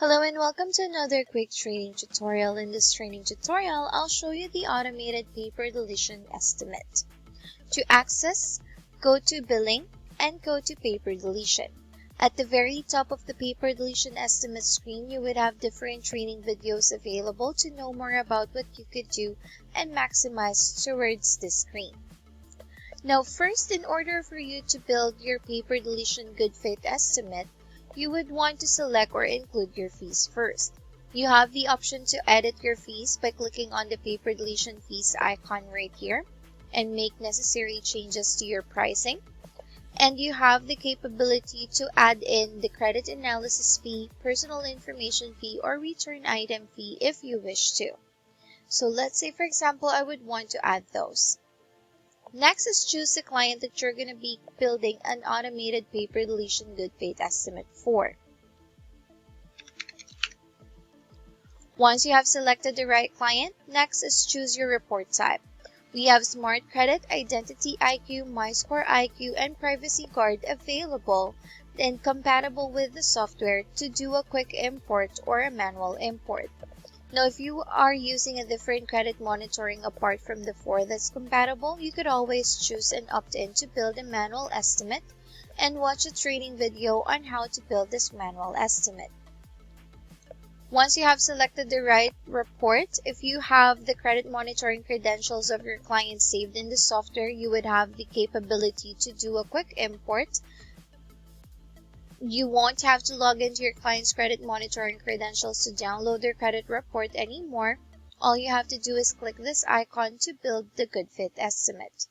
Hello and welcome to another quick training tutorial. In this training tutorial, I'll show you the automated paper deletion estimate. To access, go to Billing and go to Paper Deletion. At the very top of the Paper Deletion Estimate screen, you would have different training videos available to know more about what you could do and maximize towards this screen. Now first, in order for you to build your paper deletion good faith estimate, you would want to select or include your fees first. You have the option to edit your fees by clicking on the paper deletion fees icon right here and make necessary changes to your pricing. And you have the capability to add in the credit analysis fee, personal information fee, or return item fee if you wish to. So let's say, for example, I would want to add those. Next is choose the client that you're going to be building an automated paper deletion good faith estimate for. Once you have selected the right client, next is choose your report type. We have Smart Credit, Identity IQ, MyScore IQ, and Privacy Guard available and compatible with the software to do a quick import or a manual import. Now, if you are using a different credit monitoring apart from the 4 that's compatible, you could always choose and opt in to build a manual estimate and watch a training video on how to build this manual estimate. Once you have selected the right report, if you have the credit monitoring credentials of your client saved in the software, you would have the capability to do a quick import. You won't have to log into your client's credit monitoring credentials to download their credit report anymore. All you have to do is click this icon to build the good fit estimate.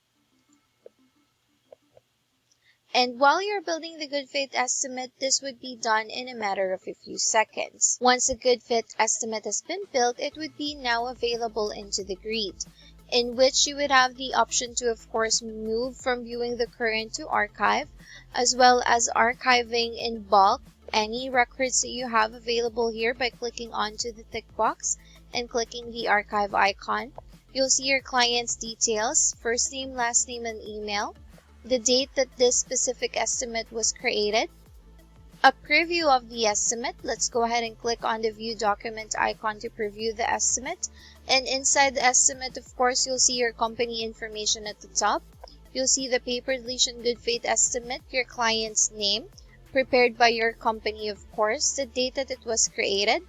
And while you're building the good fit estimate, this would be done in a matter of a few seconds. Once a good fit estimate has been built, it would be now available into the grid, in which you would have the option to, of course, move from viewing the current to archive, as well as archiving in bulk any records that you have available here by clicking onto the tick box and clicking the archive icon. You'll see your client's details, first name, last name, and email, the date that this specific estimate was created, a preview of the estimate. Let's go ahead and click on the view document icon to preview the estimate. And inside the estimate, of course, you'll see your company information at the top. You'll see the paper deletion good faith estimate, your client's name, prepared by your company, of course, the date that it was created.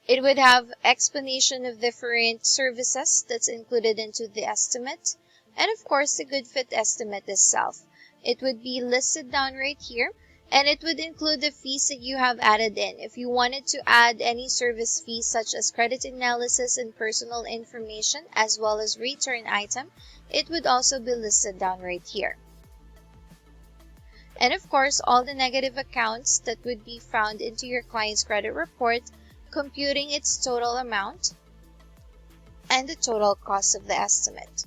It would have explanation of different services that's included into the estimate. And of course, the good fit estimate itself. It would be listed down right here. And it would include the fees that you have added in. If you wanted to add any service fees such as credit analysis and personal information, as well as return item, it would also be listed down right here. And of course, all the negative accounts that would be found into your client's credit report, computing its total amount and the total cost of the estimate.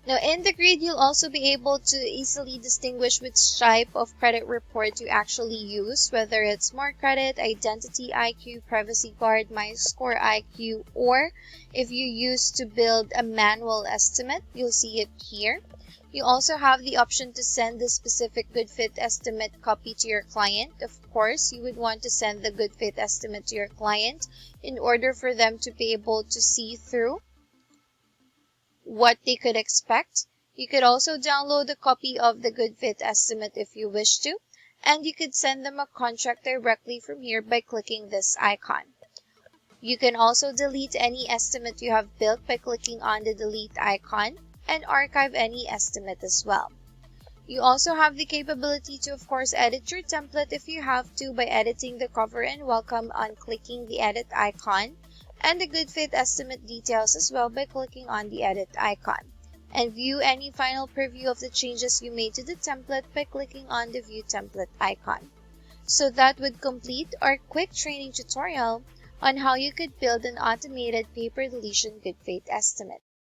Now, in the grid, you'll also be able to easily distinguish which type of credit report you actually use, whether it's Smart Credit, Identity IQ, Privacy Guard, MyScore IQ, or if you use to build a manual estimate, you'll see it here. You also have the option to send the specific good fit estimate copy to your client. Of course, you would want to send the good fit estimate to your client in order for them to be able to see through what they could expect. You could also download a copy of the good fit estimate if you wish to, and you could send them a contract directly from here by clicking this icon. You can also delete any estimate you have built by clicking on the delete icon and archive any estimate as well. You also have the capability to, of course, edit your template if you have to by editing the cover and welcome on clicking the edit icon, and the good faith estimate details as well by clicking on the edit icon, and view any final preview of the changes you made to the template by clicking on the view template icon. So that would complete our quick training tutorial on how you could build an automated paper deletion good faith estimate.